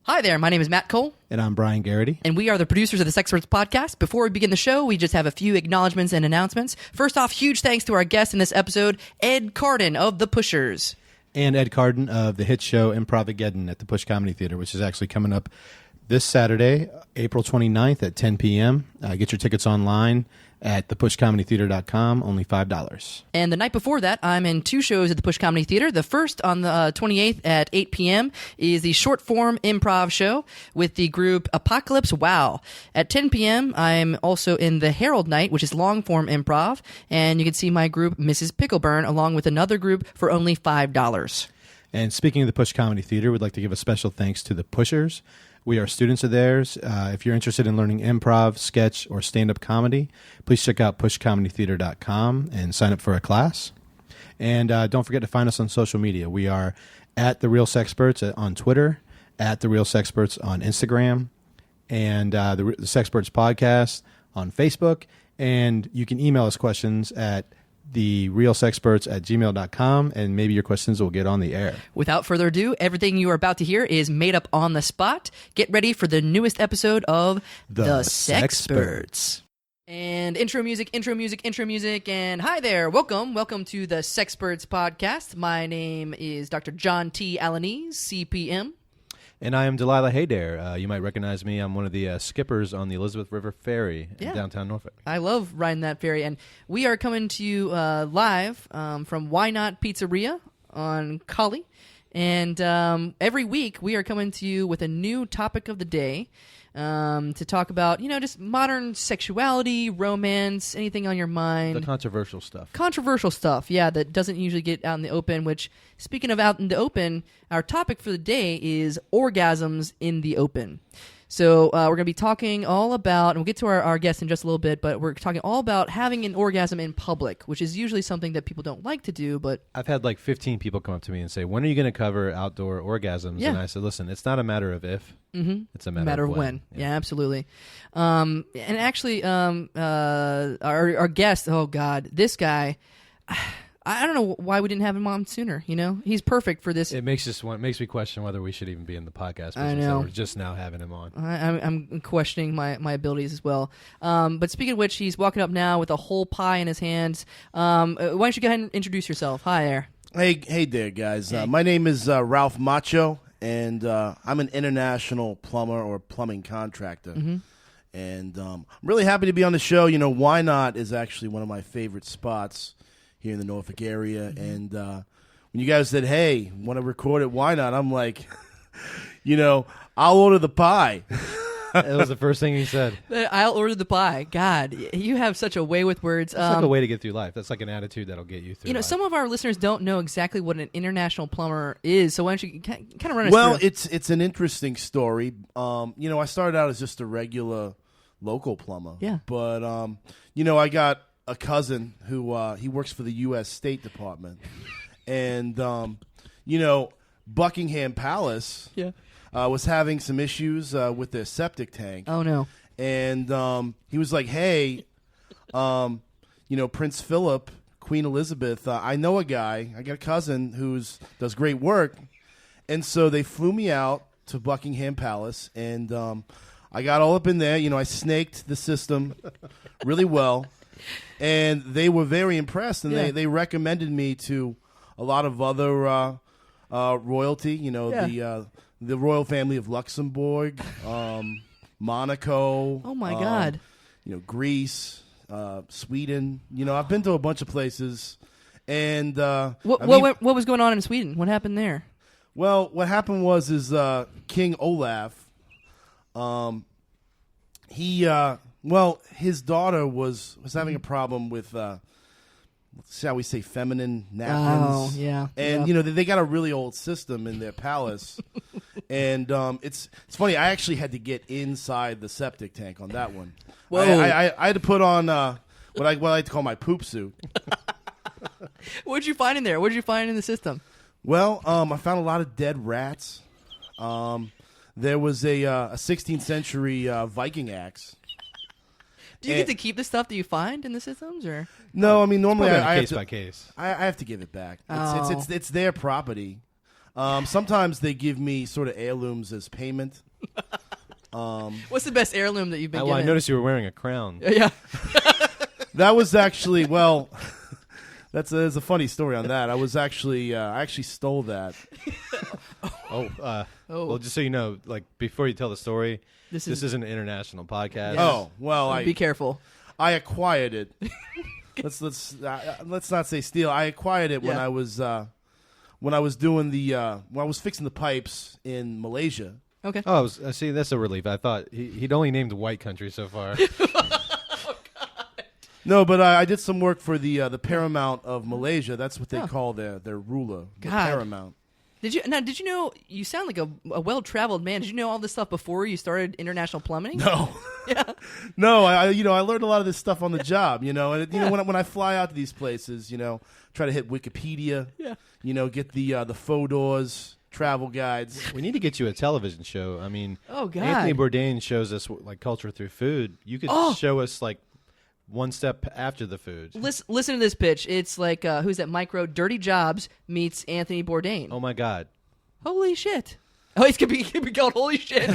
Hi there, my name is Matt Cole. And I'm Brian Garrity. And we are the producers of the Sexperts podcast. Before we begin the show, we just have a few acknowledgments and announcements. First off, huge thanks to our guest in this episode, Ed Carden of The Pushers. And Ed Carden of the hit show Improvageddon at the Push Comedy Theater, which is actually coming up this Saturday, April 29th at 10 p.m. Get your tickets online at thepushcomedytheater.com, only $5. And the night before that, I'm in two shows at the Push Comedy Theater. The first, on the 28th at 8 p.m., is the short-form improv show with the group Apocalypse Wow. At 10 p.m., I'm also in the Herald Night, which is long-form improv, and you can see my group, Mrs. Pickleburn, along with another group for only $5. And speaking of the Push Comedy Theater, we'd like to give a special thanks to the Pushers. We are students of theirs. If you're interested in learning improv, sketch, or stand-up comedy, please check out pushcomedytheater.com and sign up for a class. And don't forget to find us on social media. We are at The Real Sexperts on Twitter, at The Real Sexperts on Instagram, and the Sexperts Podcast on Facebook. And you can email us questions at therealsexperts@gmail.com, and maybe your questions will get on the air. Without further ado, everything you are about to hear is made up on the spot. Get ready for the newest episode of The Sexperts. And intro music, and hi there. Welcome to the Sexperts podcast. My name is Dr. John T. Alanese, CPM. And I am Delilah Haydare. You might recognize me. I'm one of the skippers on the Elizabeth River Ferry in downtown Norfolk. I love riding that ferry. And we are coming to you live from Why Not Pizzeria on Collie. And every week we are coming to you with a new topic of the day to talk about, just modern sexuality, romance, anything on your mind. The controversial stuff. That doesn't usually get out in the open, which, speaking of out in the open, our topic for the day is orgasms in the open. So we're going to be talking all about, and we'll get to our guest in just a little bit, but we're talking all about having an orgasm in public, which is usually something that people don't like to do, but... I've had like 15 people come up to me and say, when are you going to cover outdoor orgasms? Yeah. And I said, listen, it's not a matter of if, it's a matter of when. Yeah, absolutely. And actually, our guest, oh God, this guy... I don't know why we didn't have him on sooner. He's perfect for this. It makes me question whether we should even be in the podcast business. I know. We're just now having him on. I'm questioning my abilities as well. But speaking of which, he's walking up now with a whole pie in his hands. Why don't you go ahead and introduce yourself? Hi there. Hey there, guys. Hey. My name is Ralph Macho, and I'm an international plumber or plumbing contractor. Mm-hmm. And I'm really happy to be on the show. Why Not is actually one of my favorite spots here in the Norfolk area. Mm-hmm. And when you guys said, hey, want to record it, why not? I'm like, I'll order the pie. That was the first thing he said. I'll order the pie. God, you have such a way with words. That's like a way to get through life. That's like an attitude that'll get you through life. Some of our listeners don't know exactly what an international plumber is, so why don't you kind of run us through? Well, it's an interesting story. I started out as just a regular local plumber. Yeah. But, I got a cousin who he works for the U.S. State Department, and Buckingham Palace was having some issues with their septic tank. Oh no! And he was like, "Hey, Prince Philip, Queen Elizabeth, I know a guy. I got a cousin who does great work," and so they flew me out to Buckingham Palace, and I got all up in there. I snaked the system really well. And they were very impressed, and they recommended me to a lot of other royalty. The royal family of Luxembourg, Monaco. Oh my God! Greece, Sweden. I've been to a bunch of places, and what was going on in Sweden? What happened there? Well, what happened was King Olaf. His daughter was having a problem with, shall we say, feminine napkins. Oh, yeah. And, they got a really old system in their palace. And it's funny, I actually had to get inside the septic tank on that one. Whoa. I had to put on what I like to call my poop suit. What did you find in there? What did you find in the system? Well, I found a lot of dead rats. There was a 16th century Viking axe. Do you get to keep the stuff that you find in the systems, or no? I mean, normally I have case to, by case. I have to give it back. Oh. It's their property. Sometimes they give me sort of heirlooms as payment. What's the best heirloom that you've been Well, given? I noticed you were wearing a crown. Yeah. That was actually, well, there's a funny story on that. I actually stole that. Well, just so you know, like before you tell the story, This this is an international podcast. Yeah. Oh, well, Be careful. I acquired it. Let's not say steal. I acquired it when Yeah. I was doing when I was fixing the pipes in Malaysia. Okay. Oh, see, that's a relief. I thought he'd only named white countries so far. No, but I did some work for the Paramount of Malaysia. That's what they call their ruler, the God. Paramount. Did you know, you sound like a well-traveled man. Did you know all this stuff before you started international plumbing? No. Yeah. No, I learned a lot of this stuff on the job, and when I fly out to these places, try to hit Wikipedia, Yeah. Get the photos, travel guides. We need to get you a television show. I mean, Oh, God. Anthony Bourdain shows us like culture through food. You could show us like one step after the food. Listen to this pitch. It's like, who's that? Micro Dirty Jobs meets Anthony Bourdain. Oh my God! Holy shit. Oh, it could be called Holy Shit.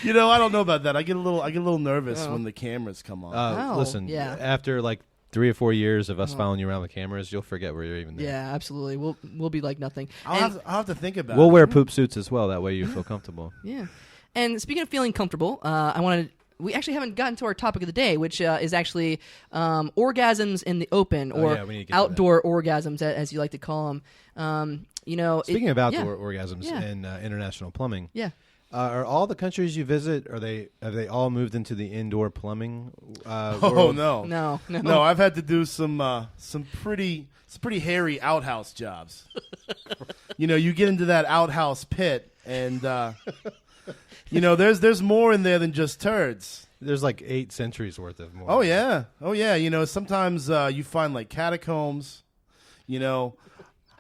I don't know about that. I get a little nervous when the cameras come on. Oh, Listen, yeah. after like 3 or 4 years of us following you around with cameras, you'll forget where you're even there. Yeah, absolutely. We'll be like nothing. I'll have to think about it. We'll wear poop suits as well. That way you feel comfortable. Yeah. And speaking of feeling comfortable, we actually haven't gotten to our topic of the day, which is actually orgasms in the open, or yeah, we need to get to outdoor orgasms, as you like to call them. Speaking of outdoor orgasms and international plumbing, Yeah. are all the countries you visit, have they all moved into the indoor plumbing Oh world? no, No. I've had to do some pretty hairy outhouse jobs. You get into that outhouse pit, and there's more in there than just turds. There's like 8 centuries worth of more. Oh yeah. Sometimes you find like catacombs.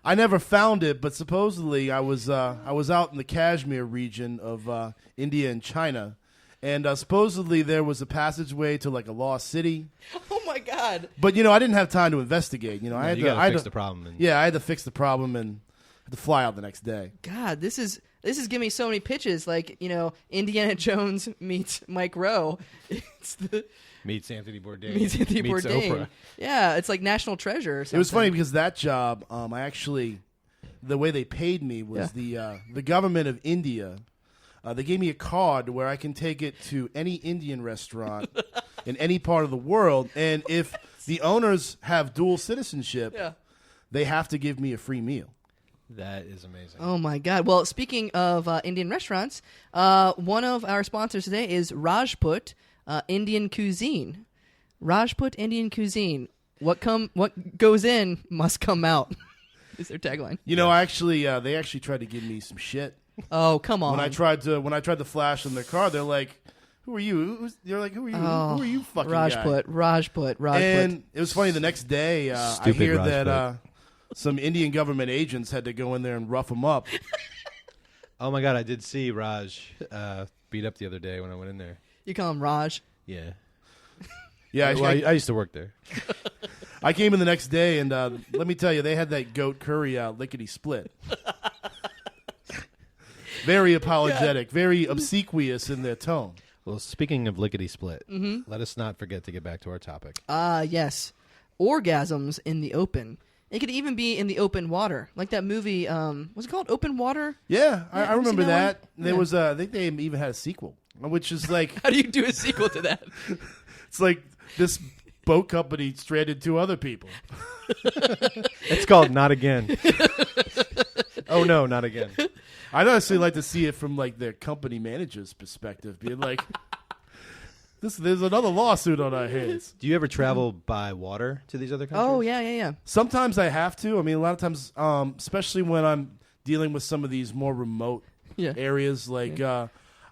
I never found it, but supposedly I was out in the Kashmir region of India and China, and supposedly there was a passageway to like a lost city. Oh my God. But I didn't have time to investigate. you I gotta fix the problem. I had to fix the problem and had to fly out the next day. God, this is giving me so many pitches. Like, Indiana Jones meets Mike Rowe. It's the Meets Anthony Bourdain. meets Anthony Meets Bourdain. Oprah. Yeah, it's like National Treasure or something. It was funny because that job, the way they paid me was the government of India. They gave me a card where I can take it to any Indian restaurant in any part of the world, and if the owners have dual citizenship, they have to give me a free meal. That is amazing. Oh my God. Well, speaking of Indian restaurants, one of our sponsors today is Rajput Indian Cuisine. Rajput Indian Cuisine. What goes in must come out. Is their tagline. They actually tried to give me some shit. Oh, come on. When I tried to flash them their car, they're like, "Who are you?" They're like, "Who are you? Who are you, fucking guy?" Rajput. And it was funny. The next day, I hear that some Indian government agents had to go in there and rough them up. Oh my God, I did see Raj beat up the other day when I went in there. You call him Raj? Yeah. Yeah, I used to work there. I came in the next day, and let me tell you, they had that goat curry lickety split. Very apologetic, very obsequious in their tone. Well, speaking of lickety split, let us not forget to get back to our topic. Yes. Orgasms in the open. It could even be in the open water, like that movie. Was it called Open Water? Yeah, I remember that. one? There Yeah. was, I think they even had a sequel, which is like, How do you do a sequel to that? it's like this boat company stranded 2 other people. It's called Not Again. Oh no, not again. I'd honestly like to see it from like their company manager's perspective, being like, there's another lawsuit on our hands. Do you ever travel by water to these other countries? Oh, yeah. Sometimes I have to. I mean, a lot of times, especially when I'm dealing with some of these more remote areas, like I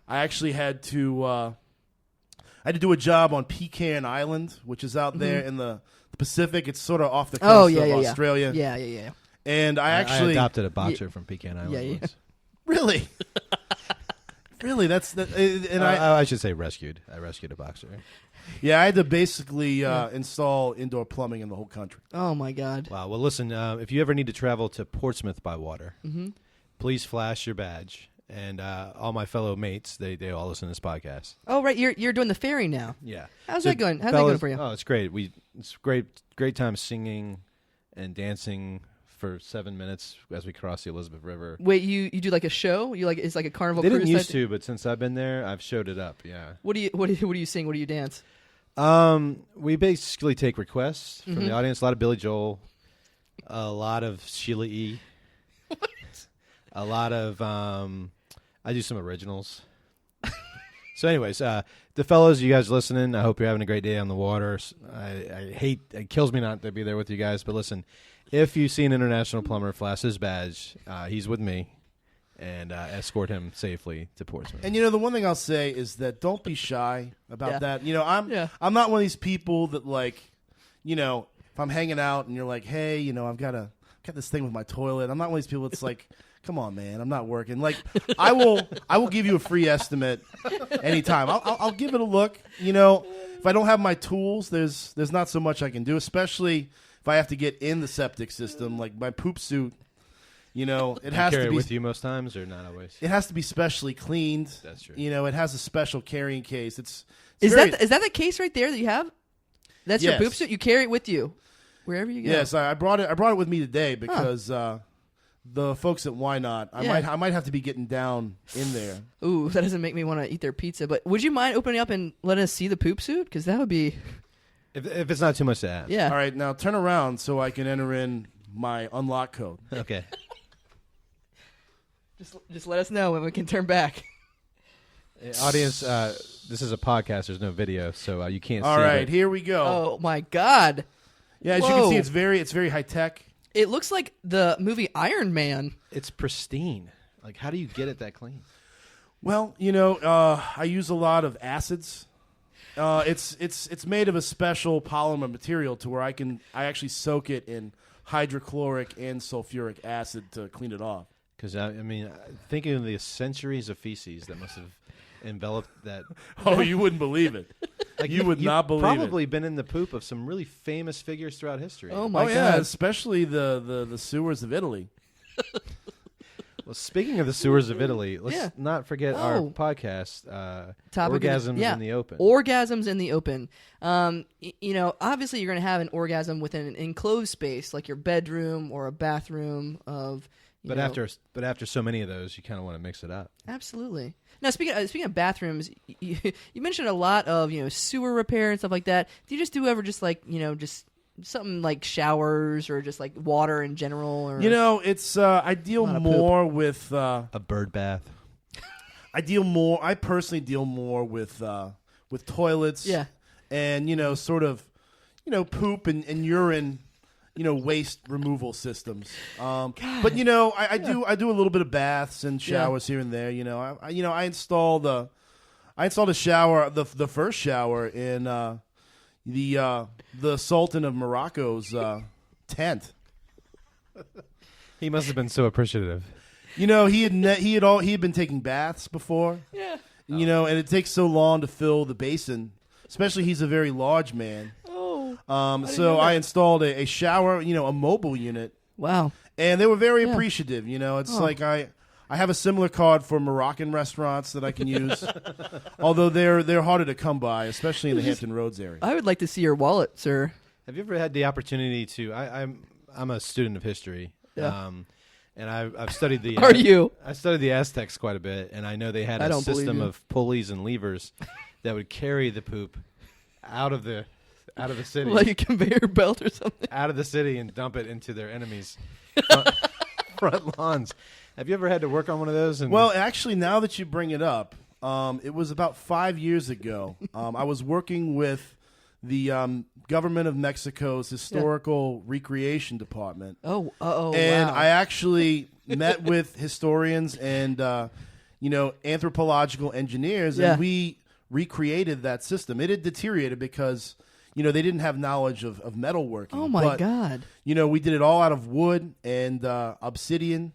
actually had to do a job on Pecan Island, which is out there in the Pacific. It's sort of off the coast of Australia. Yeah. And I I actually adopted a boxer from Pecan Island Yeah. once. Really? Really? And I should say rescued. I rescued a boxer. Yeah, I had to basically install indoor plumbing in the whole country. Oh my God! Wow. Well, listen. If you ever need to travel to Portsmouth by water, please flash your badge. And all my fellow mates, they all listen to this podcast. Oh right, you're doing the ferry now. Yeah. How's that going? How's that going for you? Oh, it's great. It's great time singing and dancing for 7 minutes as we cross the Elizabeth River. Wait, you do like a show? It's like a carnival They cruise? didn't used to, but since I've been there, I've showed it up. Yeah. What do you sing? What do you dance? We basically take requests from the audience. A lot of Billy Joel, a lot of Sheila E. What? A lot of I do some originals. So, anyways, the fellows, you guys listening, I hope you're having a great day on the water. It kills me not to be there with you guys, but listen, if you see an international plumber flash his badge, he's with me, and escort him safely to Portsmouth. And the one thing I'll say is that don't be shy about that. I'm not one of these people that if I'm hanging out and you're like, hey, I've got this thing with my toilet. I'm not one of these people that's like, come on, man, I'm not working. Like, I will give you a free estimate anytime. I'll give it a look. If I don't have my tools, there's not so much I can do, especially if I have to get in the septic system, like my poop suit. It has to be. Carry it with you most times, or not always? It has to be specially cleaned. That's true. It has a special carrying case. Is that the case right there that you have? That's your poop suit. You carry it with you wherever you go. Yes, I brought it with me today because. The folks at Why Not, I might have to be getting down in there. Ooh, that doesn't make me want to eat their pizza. But would you mind opening up and letting us see the poop suit? Because that would be... If it's not too much to ask. Yeah. All right, now turn around so I can enter in my unlock code. Okay. Just let us know when we can turn back. Audience, this is a podcast. There's no video, so you can't see it. All right, here we go. Oh, my God. Yeah, as you can see, it's very high-tech. It looks like the movie Iron Man. It's pristine. Like, how do you get it that clean? Well, I use a lot of acids. It's made of a special polymer material to where I actually soak it in hydrochloric and sulfuric acid to clean it off. Because thinking of the centuries of feces that must have enveloped that. Oh, you wouldn't believe it. Like you would not believe it. Probably been in the poop of some really famous figures throughout history. Oh my God! Yeah, especially the sewers of Italy. Well, speaking of the sewers of Italy, let's not forget our podcast, Orgasms in the Open. Orgasms in the Open. Obviously you're going to have an orgasm within an enclosed space, like your bedroom or a bathroom of. But after so many of those, you kind of want to mix it up. Absolutely. Now, speaking of bathrooms, you mentioned a lot of sewer repair and stuff like that. Do you just do ever just something like showers or just like water in general? Or it's I deal more with a bird bath. I personally deal more with toilets. Yeah. And sort of poop and urine. Waste removal systems. But I do a little bit of baths and showers here and there. I installed a shower, the first shower in the Sultan of Morocco's tent. He must have been so appreciative. He had been taking baths before. Yeah. And it takes so long to fill the basin, especially he's a very large man. So I installed a shower, a mobile unit. Wow. And they were very appreciative. It's like I have a similar card for Moroccan restaurants that I can use. Although they're harder to come by, especially in the Hampton Roads area. I would like to see your wallet, sir. Have you ever had the opportunity to I'm a student of history. Yeah. And I've studied the Are you? I studied the Aztecs quite a bit, and I know they had a system of pulleys and levers that would carry the poop out of the city. Like a conveyor belt or something. Out of the city and dump it into their enemies' front lawns. Have you ever had to work on one of those? Well, actually, now that you bring it up, it was about 5 years ago. I was working with the government of Mexico's historical recreation department. And I actually met with historians and anthropological engineers, and we recreated that system. It had deteriorated because they didn't have knowledge of metalworking. Oh my God! We did it all out of wood and obsidian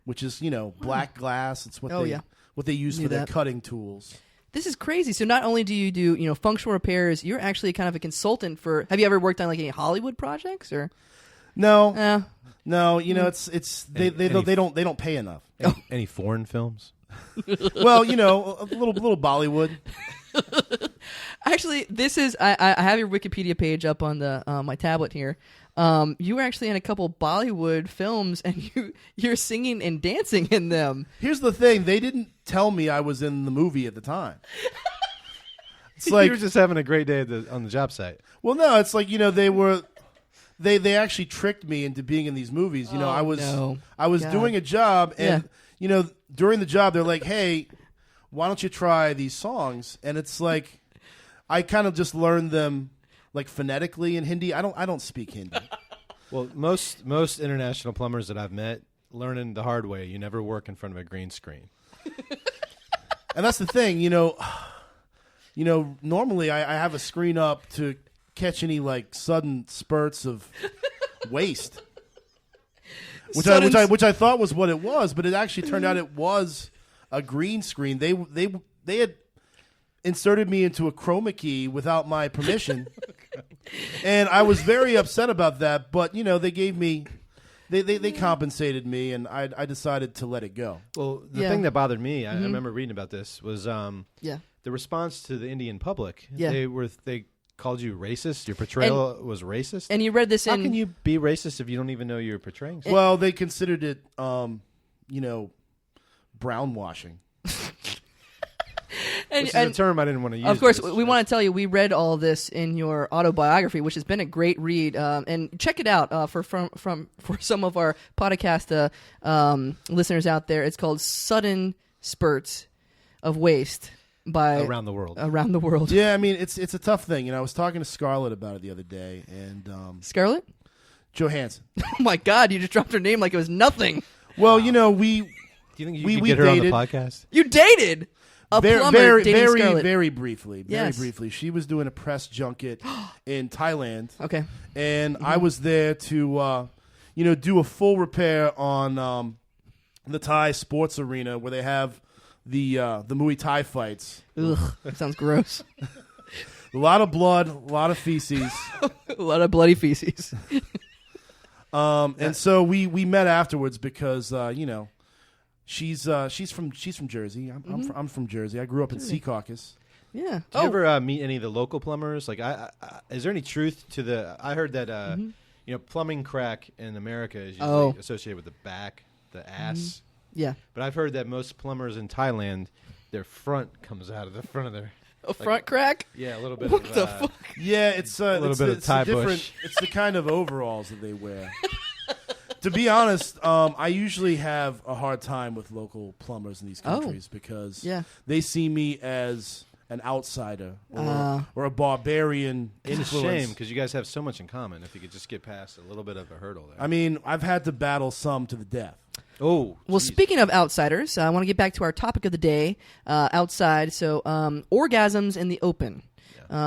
which is black glass. It's what what they use Knew for their that. cutting tools. This is crazy. So not only do you do functional repairs, you're actually kind of a consultant for. Have you ever worked on like any Hollywood projects or? No, no. It's they don't pay enough. Any foreign films? Well, a little Bollywood. Actually, this is I have your Wikipedia page up on the my tablet here. You were actually in a couple Bollywood films, and you're singing and dancing in them. Here's the thing: they didn't tell me I was in the movie at the time. It's like you were just having a great day on the job site. Well, no, it's like they actually tricked me into being in these movies. I was doing a job, and during the job they're like, "Hey, why don't you try these songs?" And it's like I kind of just learned them like phonetically in Hindi. I don't speak Hindi. Well, most international plumbers that I've met learning the hard way. You never work in front of a green screen. And that's the thing, normally I have a screen up to catch any like sudden spurts of waste, which I thought was what it was, but it actually turned out it was a green screen. They had inserted me into a chroma key without my permission, and I was very upset about that. But they gave me. They compensated me, and I decided to let it go. Well, the thing that bothered me, I remember reading about this, was the response to the Indian public. Yeah. They called you racist. Your portrayal was racist. And you read this How can you be racist if you don't even know you're portraying something? Well, they considered it, brown washing. Which is a term I didn't want to use. Of course, we want to tell you we read all this in your autobiography, which has been a great read. And check it out for some of our podcast listeners out there. It's called "Sudden Spurts of Waste" by Around the World. Around the World. Yeah, I mean it's a tough thing. I was talking to Scarlett about it the other day, and Scarlett? Johansson. Oh my God! You just dropped her name like it was nothing. Well, Do you think you could get her on the podcast? You dated. A plumber dating Scarlett. Very briefly. Yes. Very briefly. She was doing a press junket in Thailand. Okay. And I was there to, do a full repair on the Thai sports arena where they have the Muay Thai fights. Ugh, that sounds gross. A lot of blood, a lot of feces. A lot of bloody feces. And so we met afterwards because, She's from Jersey. I'm from Jersey. I grew up in Secaucus. Yeah. Do you ever meet any of the local plumbers? Like, is there any truth to the? I heard that plumbing crack in America is usually associated with the back, the ass. Yeah. But I've heard that most plumbers in Thailand, their front comes out of the front of their front crack. Yeah, a little bit. What of, the fuck? Yeah, it's a little bit of Thai bush. It's the kind of overalls that they wear. To be honest, I usually have a hard time with local plumbers in these countries because they see me as an outsider or a barbarian It's influence. a shame because you guys have so much in common. If you could just get past a little bit of a hurdle there. I mean, I've had to battle some to the death. Oh, well, geez. Speaking of outsiders, I want to get back to our topic of the day, outside. So, orgasms in the open.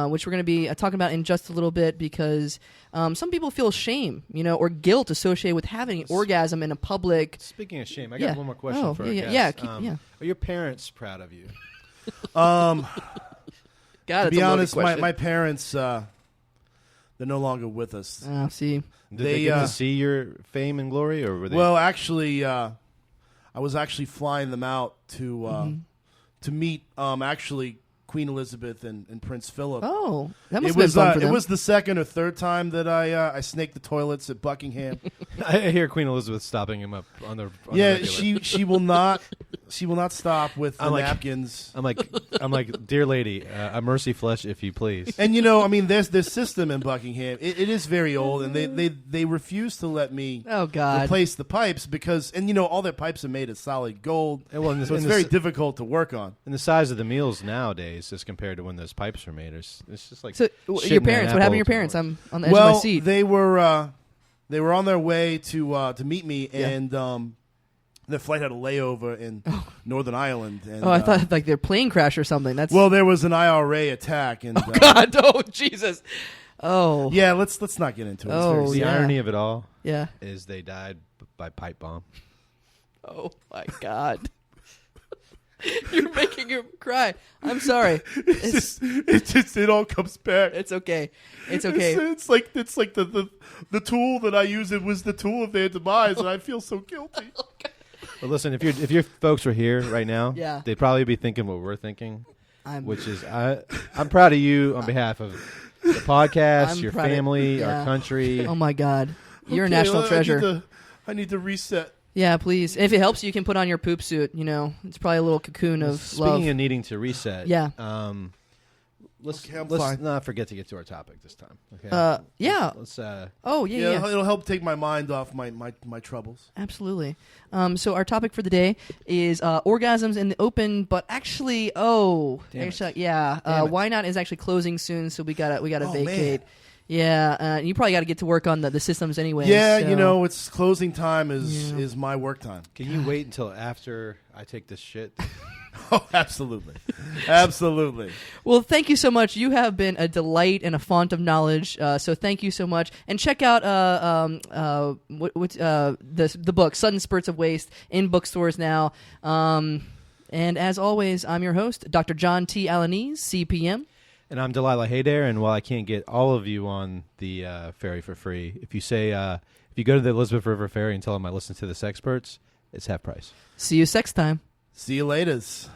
Which we're going to be talking about in just a little bit because some people feel shame, or guilt associated with having an orgasm in a public. Speaking of shame, I got one more question for our guest. Are your parents proud of you? God, to be honest, my parents, they're no longer with us. See, Did they get to see your fame and glory, or were they? Well, actually, I was actually flying them out to meet actually Queen Elizabeth and Prince Philip. Oh, that must have been fun for them. It was the second or third time that I snaked the toilets at Buckingham. I hear Queen Elizabeth stopping him up on the she will not stop with the napkins. I'm like, dear lady, a mercy flesh, if you please. And I mean, there's this system in Buckingham. It is very old, and they refuse to let me replace the pipes because all their pipes are made of solid gold. So it's very difficult to work on. And the size of the meals nowadays, as compared to when those pipes were made, it's just like. So your parents, what happened to your parents? I'm on the edge of my seat. They were on their way to meet me, and their flight had a layover in Northern Ireland. And, I thought like their plane crash or something. Well, there was an IRA attack, and God, Jesus, yeah. Let's not get into it. The irony of it all, is they died by pipe bomb. Oh my God. You're making him cry. I'm sorry. It all comes back. It's okay. It's okay. It's like the tool that I use. It was the tool of their demise, and I feel so guilty. Well, listen, if your folks were here right now, Yeah. they'd probably be thinking what we're thinking, I'm proud of you on behalf of the podcast, I'm your proud of- family, yeah. our country. Oh my God. You're a Okay, national well, treasure. I need to reset. Yeah, please. And if it helps, you can put on your poop suit. You know, it's probably a little cocoon of Speaking love. of needing to reset, Yeah. Let's Okay, I'm let's fine. not forget to get to our topic this time. Okay. Yeah. Let's Oh, yeah. It'll help take my mind off my troubles. Absolutely. So our topic for the day is orgasms in the open, but actually, Damn it. yeah. Damn it. Why Not is actually closing soon, so we gotta Oh, vacate. man. Yeah, you probably got to get to work on the systems anyway. Yeah, so. it's closing time is Yeah. is my work time. Can you wait until after I take this shit? Oh, absolutely, absolutely. Well, thank you so much. You have been a delight and a font of knowledge. So thank you so much. And check out the book Sudden Spurts of Waste in bookstores now. And as always, I'm your host, Dr. John T. Alanese, CPM. And I'm Delilah Haydair, and while I can't get all of you on the ferry for free, if you say if you go to the Elizabeth River Ferry and tell them I listen to the Sexperts, it's half price. See you sex time. See you laters.